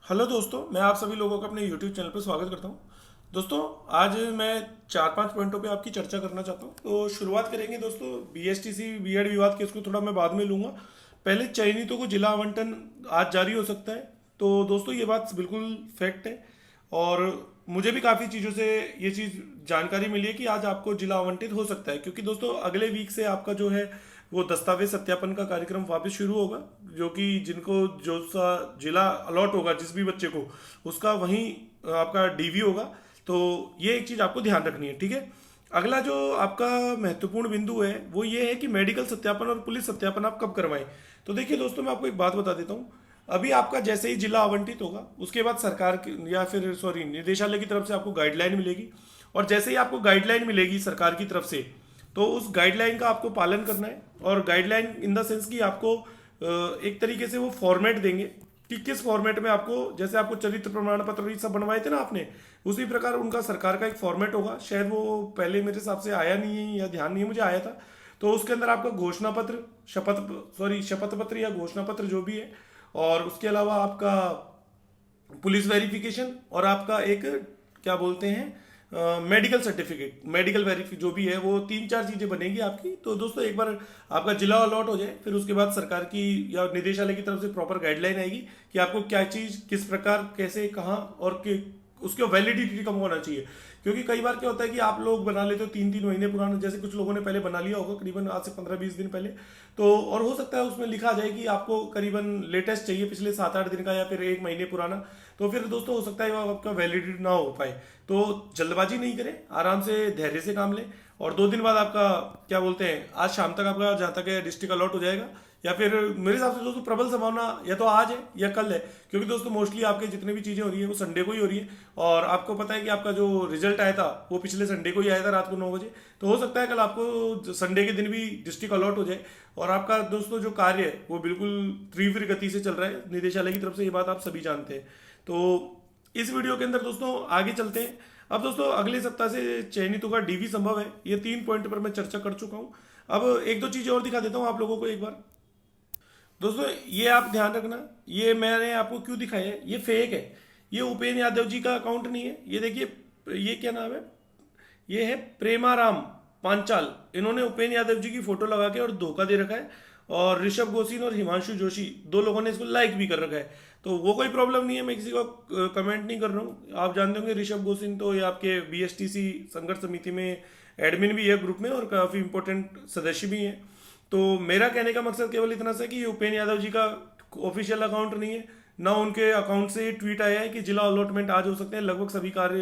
Hello दोस्तों, मैं आप सभी लोगों का अपने यूट्यूब चैनल पर स्वागत करता हूं। दोस्तों, आज मैं 4-5 पॉइंटों पे आपकी चर्चा करना चाहता हूं। तो शुरुआत करेंगे दोस्तों, बीएसटीसी बीएड विवाद केस को थोड़ा मैं बाद में लूंगा। पहले चयनितों को जिला आवंटन आज जारी हो सकता है। तो दोस्तों, ये बात बिल्कुल फैक्ट है और मुझे भी काफ़ी चीज़ों से ये चीज़ जानकारी मिली है कि आज आपको जिला आवंटित हो सकता है, क्योंकि दोस्तों अगले वीक से आपका जो है वो दस्तावेज सत्यापन का कार्यक्रम वापस शुरू होगा। जो कि जिनको जो सा जिला अलॉट होगा जिस भी बच्चे को, उसका वहीं आपका डीवी होगा। तो ये एक चीज़ आपको ध्यान रखनी है, ठीक है। अगला जो आपका महत्वपूर्ण बिंदु है वो ये है कि मेडिकल सत्यापन और पुलिस सत्यापन आप कब करवाएं। तो देखिए दोस्तों, मैं आपको एक बात बता देता हूँ। अभी आपका जैसे ही जिला आवंटित होगा, उसके बाद सरकार या फिर सॉरी निदेशालय की तरफ से आपको गाइडलाइन मिलेगी। और जैसे ही आपको गाइडलाइन मिलेगी सरकार की तरफ से, तो उस गाइडलाइन का आपको पालन करना है। और गाइडलाइन इन द सेंस कि आपको एक तरीके से वो फॉर्मेट देंगे कि किस फॉर्मेट में आपको, जैसे आपको चरित्र प्रमाण पत्र ये सब बनवाए थे ना आपने, उसी प्रकार उनका सरकार का एक फॉर्मेट होगा। शायद वो पहले मेरे हिसाब से आया नहीं है या ध्यान नहीं है, मुझे आया था। तो उसके अंदर आपका घोषणा पत्र, शपथ पत्र या घोषणा पत्र जो भी है, और उसके अलावा आपका पुलिस वेरिफिकेशन और आपका एक क्या बोलते हैं मेडिकल सर्टिफिकेट, मेडिकल वेरिफी जो भी है, वो 3-4 चीज़ें बनेगी आपकी। तो दोस्तों, एक बार आपका जिला अलॉट हो जाए, फिर उसके बाद सरकार की या निदेशालय की तरफ से प्रॉपर गाइडलाइन आएगी कि आपको क्या चीज़ किस प्रकार कैसे कहाँ और उसके वैलिडिटी कम होना चाहिए। क्योंकि कई बार क्या होता है कि आप लोग बना लेते हो 3-3 महीने पुराना, जैसे कुछ लोगों ने पहले बना लिया होगा करीबन आज से 15-20 दिन पहले। तो और हो सकता है उसमें लिखा जाए कि आपको करीबन लेटेस्ट चाहिए पिछले 7-8 दिन का या फिर 1 महीने पुराना। तो फिर दोस्तों हो सकता है वो आपका वैलिडिटी ना हो पाए। तो जल्दबाजी नहीं करें, आराम से धैर्य से काम लें। और 2 दिन बाद आपका क्या बोलते हैं, आज शाम तक आपका जहाँ तक है डिस्ट्रिक्ट अलॉट हो जाएगा। या फिर मेरे हिसाब से दोस्तों प्रबल संभावना या तो आज है या कल है, क्योंकि दोस्तों मोस्टली आपके जितने भी चीज़ें हो रही है वो संडे को ही हो रही है। और आपको पता है कि आपका जो रिजल्ट आया था वो पिछले संडे को ही आया था रात को 9 बजे। तो हो सकता है कल आपको संडे के दिन भी डिस्ट्रिक्ट अलॉट हो जाए। और आपका दोस्तों जो कार्य है वो बिल्कुल तीव्र गति से चल रहा है निदेशालय की तरफ से, ये बात आप सभी जानते हैं। तो इस वीडियो के अंदर दोस्तों आगे चलते हैं। अब दोस्तों अगले सप्ताह से चयनितों का डीवी संभव है, ये 3 पॉइंट पर मैं चर्चा कर चुका हूँ। अब एक दो चीज़ें और दिखा देता हूँ आप लोगों को एक बार। दोस्तों ये आप ध्यान रखना, ये मैंने आपको क्यों दिखाया है, ये फेक है। ये उपेंद्र यादव जी का अकाउंट नहीं है। ये देखिए, ये क्या नाम है, ये है प्रेमाराम पांचाल। इन्होंने उपेंद्र यादव जी की फोटो लगा के और धोखा दे रखा है। और ऋषभ गोसीन और हिमांशु जोशी 2 लोगों ने इसको लाइक भी कर रखा है। तो वो कोई प्रॉब्लम नहीं है, मैं किसी को कमेंट नहीं कर रहा हूँ। आप जानते होंगे ऋषभ गोसीन तो ये आपके बीएसटीसी संघर्ष समिति में एडमिन भी है ग्रुप में और काफ़ी इंपॉर्टेंट सदस्य भी हैं। तो मेरा कहने का मकसद केवल इतना सा कि ये उपेंद्र यादव जी का ऑफिशियल अकाउंट नहीं है, ना उनके अकाउंट से ट्वीट आया है कि जिला अलॉटमेंट आज हो सकते हैं, लगभग सभी कार्य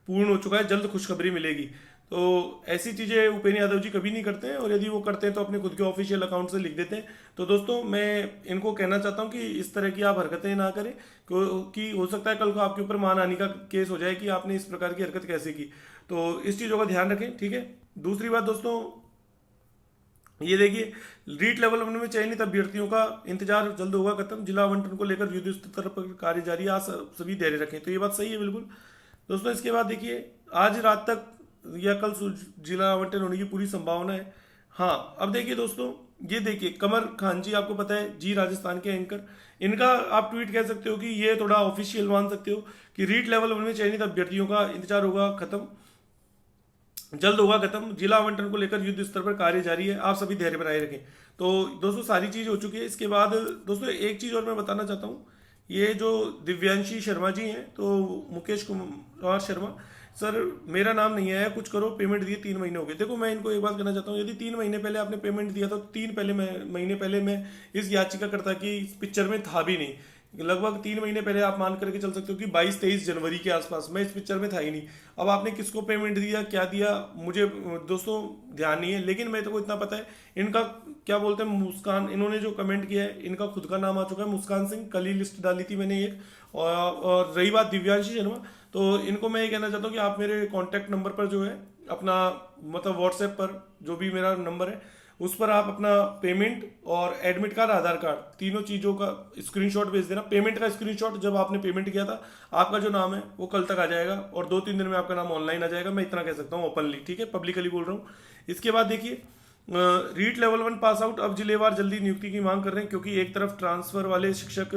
पूर्ण हो चुका है, जल्द खुशखबरी मिलेगी। तो ऐसी चीज़ें उपेंद्र यादव जी कभी नहीं करते हैं, और यदि वो करते हैं तो अपने खुद के ऑफिशियल अकाउंट से लिख देते हैं। तो दोस्तों मैं इनको कहना चाहता हूँ कि इस तरह की आप हरकतें ना करें, क्योंकि हो सकता है कल को आपके ऊपर मानहानि का केस हो जाए कि आपने इस प्रकार की हरकत कैसे की। तो इस चीज़ों का ध्यान रखें, ठीक है। दूसरी बात दोस्तों, ये देखिए, रीट लेवल 1 में चयनित अभ्यर्थियों का इंतजार जल्द होगा खत्म, जिला आवंटन को लेकर युद्ध स्तर पर कार्य जारी है, आज सभी धैर्य रखें। तो ये बात सही है बिल्कुल दोस्तों। इसके बाद देखिए, आज रात तक या कल जिला आवंटन होने की पूरी संभावना है। हाँ, अब देखिए दोस्तों, ये देखिए कमर खान जी, आपको पता है जी, राजस्थान के एंकर, इनका आप ट्वीट कह सकते हो कि ये थोड़ा ऑफिशियल मान सकते हो कि रीट लेवल 1 में चयनित अभ्यर्थियों का इंतजार होगा खत्म, जल्द होगा खत्म, जिला आवंटन को लेकर युद्ध स्तर पर कार्य जारी है, आप सभी धैर्य बनाए रखें। तो दोस्तों सारी चीज़ हो चुकी है। इसके बाद दोस्तों एक चीज़ और मैं बताना चाहता हूँ, ये जो दिव्यांशी शर्मा जी हैं, तो मुकेश कुमार शर्मा सर, मेरा नाम नहीं आया, कुछ करो, पेमेंट दिए 3 महीने हो गए। देखो मैं इनको एक बात कहना चाहता हूँ, यदि 3 महीने पहले आपने पेमेंट दिया तो 3 महीने पहले मैं इस याचिकाकर्ता की इस पिक्चर में था भी नहीं। लगभग 3 महीने पहले आप मान करके चल सकते हो कि 22-23 जनवरी के आसपास मैं इस पिक्चर में था ही नहीं। अब आपने किसको पेमेंट दिया, क्या दिया, मुझे दोस्तों ध्यान नहीं है, लेकिन मेरे को इतना पता है, इनका क्या बोलते हैं मुस्कान, इन्होंने जो कमेंट किया है, इनका खुद का नाम आ चुका है मुस्कान सिंह, कल ही लिस्ट डाली थी मैंने एक। और रही बात दिव्यांशी शर्मा, तो इनको मैं ये कहना चाहता हूँ कि आप मेरे कॉन्टैक्ट नंबर पर जो है अपना, मतलब व्हाट्सएप पर जो भी मेरा नंबर है, उस पर आप अपना पेमेंट और एडमिट कार्ड, आधार कार्ड, तीनों चीज़ों का स्क्रीनशॉट भेज देना। पेमेंट का स्क्रीनशॉट, जब आपने पेमेंट किया था, आपका जो नाम है वो कल तक आ जाएगा और 2-3 दिन में आपका नाम ऑनलाइन आ जाएगा। मैं इतना कह सकता हूँ ओपनली, ठीक है, पब्लिकली बोल रहा हूँ। इसके बाद देखिए, रीट लेवल 1 पास आउट अब जिलेवार जल्दी नियुक्ति की मांग कर रहे हैं, क्योंकि एक तरफ ट्रांसफर वाले शिक्षक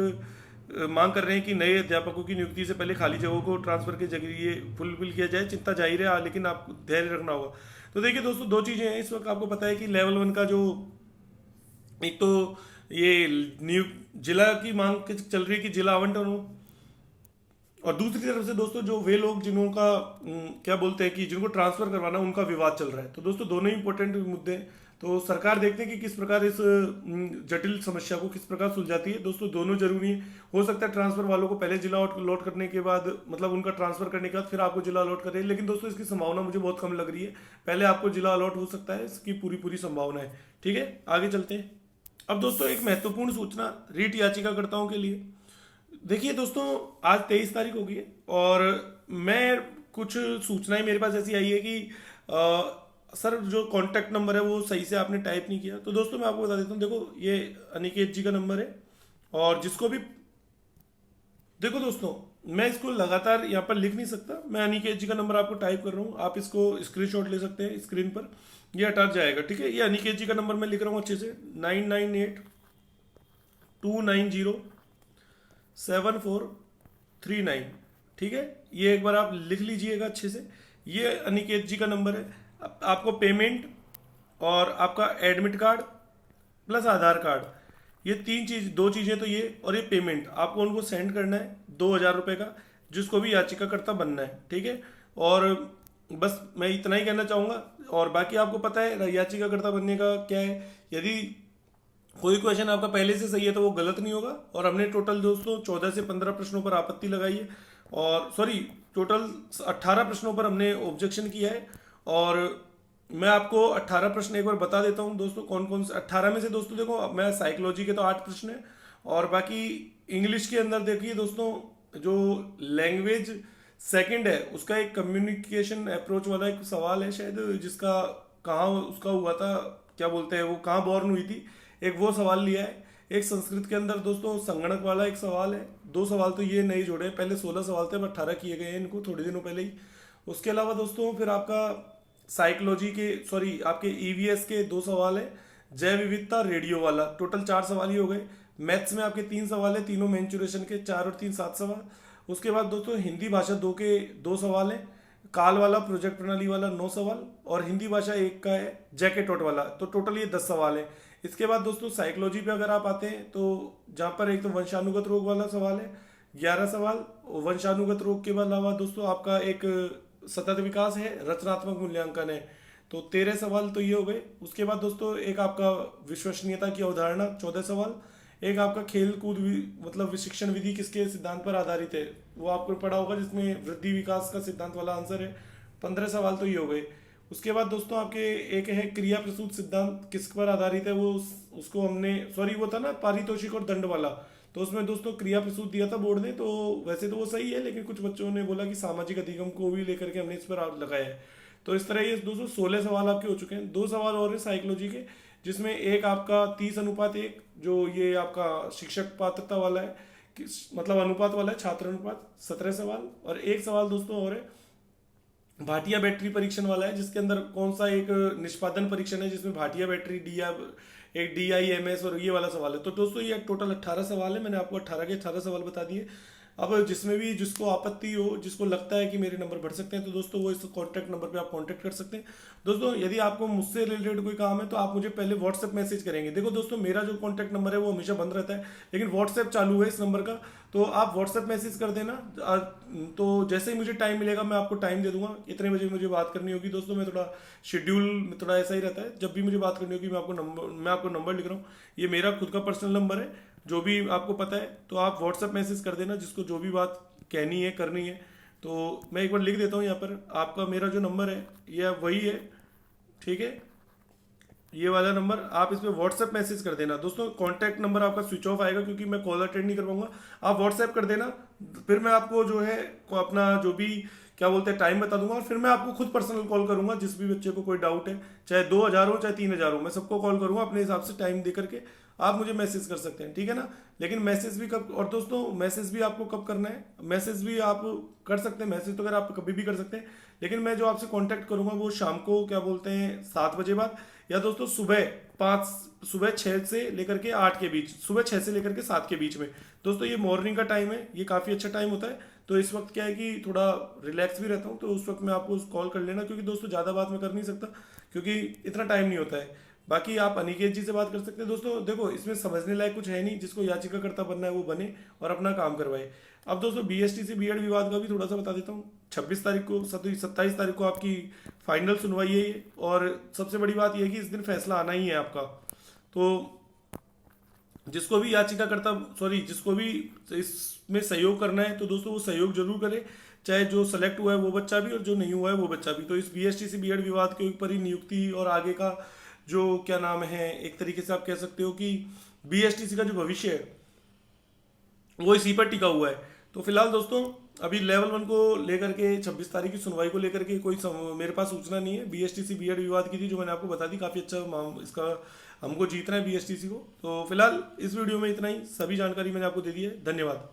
मांग कर रहे हैं कि नए अध्यापकों की नियुक्ति से पहले खाली जगहों को ट्रांसफर के जरिए फुलफिल किया जाए। चिंता जाहिर है, लेकिन आपको धैर्य रखना होगा। तो देखिए दोस्तों, दो चीज़ें हैं इस वक्त। आपको पता है कि लेवल 1 का जो, एक तो ये जिला की मांग चल रही है कि जिला आवंटन हो, और दूसरी तरफ से दोस्तों जो वे लोग जिन्हों का क्या बोलते हैं कि जिनको ट्रांसफर करवाना, उनका विवाद चल रहा है। तो दोस्तों दोनों ही इंपॉर्टेंट मुद्दे हैं। तो सरकार देखते हैं कि किस प्रकार इस जटिल समस्या को किस प्रकार सुलझाती है। दोस्तों दोनों जरूरी है। हो सकता है ट्रांसफर वालों को पहले जिला अलॉट करने के बाद, मतलब उनका ट्रांसफर करने के बाद फिर आपको जिला अलॉट करें, लेकिन दोस्तों इसकी संभावना मुझे बहुत कम लग रही है। पहले आपको जिला अलॉट हो सकता है, इसकी पूरी पूरी संभावना है। ठीक है, आगे चलते हैं। अब दोस्तों एक महत्वपूर्ण सूचना रीट याचिकाकर्ताओं के लिए। देखिए दोस्तों, आज 23 तारीख हो गई है और मैं कुछ सूचनाएं मेरे पास ऐसी आई है कि सर जो कॉन्टैक्ट नंबर है वो सही से आपने टाइप नहीं किया। तो दोस्तों मैं आपको बता देता हूँ, देखो ये अनिकेत जी का नंबर है, और जिसको भी, देखो दोस्तों मैं इसको लगातार यहाँ पर लिख नहीं सकता। मैं अनिकेत जी का नंबर आपको टाइप कर रहा हूँ, आप इसको स्क्रीनशॉट ले सकते हैं स्क्रीन पर, ये हटा जाएगा। ठीक है, ये अनिकेत जी का नंबर मैं लिख रहा हूँ अच्छे से, 9982907439। ठीक है, ये एक बार आप लिख लीजिएगा अच्छे से। ये अनिकेत जी का नंबर है। आपको पेमेंट और आपका एडमिट कार्ड प्लस आधार कार्ड, ये तीन चीज, दो चीजें तो ये, और ये पेमेंट आपको उनको सेंड करना है 2,000 रुपये का, जिसको भी याचिकाकर्ता बनना है। ठीक है, और बस मैं इतना ही कहना चाहूँगा। और बाकी आपको पता है याचिकाकर्ता बनने का क्या है, यदि कोई क्वेश्चन आपका पहले से सही है तो वो गलत नहीं होगा। और हमने टोटल दोस्तों 14 से 15 प्रश्नों पर आपत्ति लगाई है, और सॉरी टोटल 18 प्रश्नों पर हमने ऑब्जेक्शन किया है। और मैं आपको 18 प्रश्न एक बार बता देता हूँ दोस्तों, कौन कौन से 18 में से। दोस्तों देखो, मैं साइकोलॉजी के तो 8 प्रश्न है, और बाकी इंग्लिश के अंदर देखिए दोस्तों, जो लैंग्वेज सेकंड है उसका एक कम्युनिकेशन अप्रोच वाला एक सवाल है शायद, जिसका कहाँ उसका हुआ था, क्या बोलते हैं वो, कहाँ बॉर्न हुई थी, एक वो सवाल लिया है। एक संस्कृत के अंदर दोस्तों संगणक वाला एक सवाल है। 2 सवाल तो ये नहीं जोड़े, पहले 16 सवाल थे, अब 18 किए गए हैं इनको थोड़े दिनों पहले ही। उसके अलावा दोस्तों फिर आपका साइकोलॉजी के, सॉरी आपके ईवीएस के 2 सवाल है। जैव विविधता रेडियो वाला, टोटल 4 सवाल ही हो गए। मैथ्स में आपके 3 सवाल है, तीनों मेंचुरेशन के, 4 और 3 7 सवाल। उसके बाद दोस्तों हिंदी भाषा 2 के 2 सवाल हैं। काल वाला, प्रोजेक्ट प्रणाली वाला 9 सवाल, और हिंदी भाषा 1 का है जैकेटोट वाला, तो टोटल ये 10 सवाल है। इसके बाद दोस्तों साइकोलॉजी पे अगर आप आते हैं तो जहाँ पर एक तो वंशानुगत रोग वाला सवाल है 11 सवाल। वंशानुगत रोग के अलावा दोस्तों आपका एक सतत विकास है, रचनात्मक मूल्यांकन है, तो 13 सवाल तो ये हो गए। उसके बाद दोस्तों एक आपका विश्वसनीयता की अवधारणा 14 सवाल। एक आपका खेल कूद मतलब शिक्षण विधि किसके सिद्धांत पर आधारित है, वो आपको पढ़ा होगा, जिसमें वृद्धि विकास का सिद्धांत वाला आंसर है। 15 सवाल तो ये हो गए। उसके बाद दोस्तों आपके एक है क्रिया प्रसूत सिद्धांत किस पर आधारित है, वो उसको हमने, सॉरी वो था ना पारितोषिक और दंड वाला, तो उसमें दोस्तों क्रिया प्रसूत दिया था बोर्ड ने। तो वैसे तो वो सही है, लेकिन कुछ बच्चों ने बोला कि सामाजिक अधिगम को भी लेकर के हमने इस पर लगाया है। तो इस तरह ये दोस्तों 16 सवाल आपके हो चुके हैं। 2 सवाल और है साइकोलॉजी के, जिसमें एक आपका 30:1, जो ये आपका शिक्षक पात्रता वाला है, मतलब अनुपात वाला है, छात्र अनुपात, 17 सवाल। और एक सवाल दोस्तों और है भाटिया बैटरी परीक्षण वाला है, जिसके अंदर कौन सा एक निष्पादन परीक्षण है जिसमें भाटिया बैटरी एक DIMS और ये वाला सवाल है। तो दोस्तों ये टोटल 18 सवाल है, मैंने आपको 18 के 18 सवाल बता दिए। अब जिसमें भी जिसको आपत्ति हो, जिसको लगता है कि मेरे नंबर बढ़ सकते हैं, तो दोस्तों वो इस कॉन्टैक्ट नंबर पे आप कॉन्टैक्ट कर सकते हैं। दोस्तों यदि आपको मुझसे रिलेटेड कोई काम है तो आप मुझे पहले व्हाट्सएप मैसेज करेंगे। देखो दोस्तों, मेरा जो कॉन्टैक्ट नंबर है वो हमेशा बंद रहता है, लेकिन व्हाट्सएप चालू है इस नंबर का, तो आप व्हाट्सएप मैसेज कर देना। तो जैसे ही मुझे टाइम मिलेगा मैं आपको टाइम दे दूंगा, इतने बजे मुझे बात करनी होगी। दोस्तों मैं थोड़ा शेड्यूल थोड़ा ऐसा ही रहता है, जब भी मुझे बात करनी होगी मैं आपको नंबर लिख रहा हूँ, ये मेरा खुद का पर्सनल नंबर है। जो भी आपको पता है तो आप व्हाट्सएप मैसेज कर देना, जिसको जो भी बात कहनी है करनी है। तो मैं एक बार लिख देता हूँ यहाँ पर, आपका मेरा जो नंबर है ये वही है, ठीक है, ये वाला नंबर, आप इस पर व्हाट्सएप मैसेज कर देना। दोस्तों कॉन्टैक्ट नंबर आपका स्विच ऑफ आएगा क्योंकि मैं कॉल अटेंड नहीं कर पाऊंगा, आप व्हाट्सएप कर देना, फिर मैं आपको जो है अपना जो भी क्या बोलते हैं टाइम बता दूंगा, और फिर मैं आपको खुद पर्सनल कॉल करूंगा। जिस भी बच्चे को कोई डाउट है, चाहे 2,000 हो चाहे 3,000 हो, मैं सबको कॉल करूंगा अपने हिसाब से टाइम दे करके। आप मुझे मैसेज कर सकते हैं, ठीक है ना। लेकिन मैसेज भी कब, और दोस्तों मैसेज भी आपको कब करना है, मैसेज भी आप कर सकते हैं, मैसेज तो अगर आप कभी भी कर सकते हैं, लेकिन मैं जो आपसे कांटेक्ट करूंगा वो शाम को क्या बोलते हैं 7 बजे बाद, या दोस्तों सुबह सुबह 6 से लेकर के 8 के बीच, सुबह 6 से लेकर के 7 के बीच में। दोस्तों ये मॉर्निंग का टाइम है, ये काफ़ी अच्छा टाइम होता है। तो इस वक्त क्या है कि थोड़ा रिलैक्स भी रहता हूँ, तो उस वक्त मैं आपको कॉल कर लेना, क्योंकि दोस्तों ज़्यादा बात मैं कर नहीं सकता क्योंकि इतना टाइम नहीं होता है। बाकी आप अनिकेत जी से बात कर सकते हैं। दोस्तों देखो, इसमें समझने लायक कुछ है नहीं, जिसको याचिकाकर्ता बनना है वो बने और अपना काम करवाए। अब दोस्तों बीएसटीसी बीएड विवाद का भी थोड़ा सा बता देता हूँ। 26 तारीख को 27 तारीख को आपकी फाइनल सुनवाई है ये, और सबसे बड़ी बात यह है कि इस दिन फैसला आना ही है आपका। तो जिसको भी याचिकाकर्ता जिसको भी इसमें सहयोग करना है तो दोस्तों वो सहयोग जरूर करे, चाहे जो सेलेक्ट हुआ है वो बच्चा भी और जो नहीं हुआ है वो बच्चा भी। तो इस बीएसटीसी बीएड विवाद के ऊपर ही नियुक्ति और आगे का जो क्या नाम है, एक तरीके से आप कह सकते हो कि बीएसटीसी का जो भविष्य है वो इसी पर टिका हुआ है। तो फिलहाल दोस्तों अभी लेवल 1 को लेकर के 26 तारीख की सुनवाई को लेकर के कोई मेरे पास सूचना नहीं है। बीएसटीसी बीएड विवाद की थी जो मैंने आपको बता दी, काफ़ी अच्छा इसका हमको जीतना है बीएसटीसी को। तो फिलहाल इस वीडियो में इतना ही, सभी जानकारी मैंने आपको दे दी है। धन्यवाद।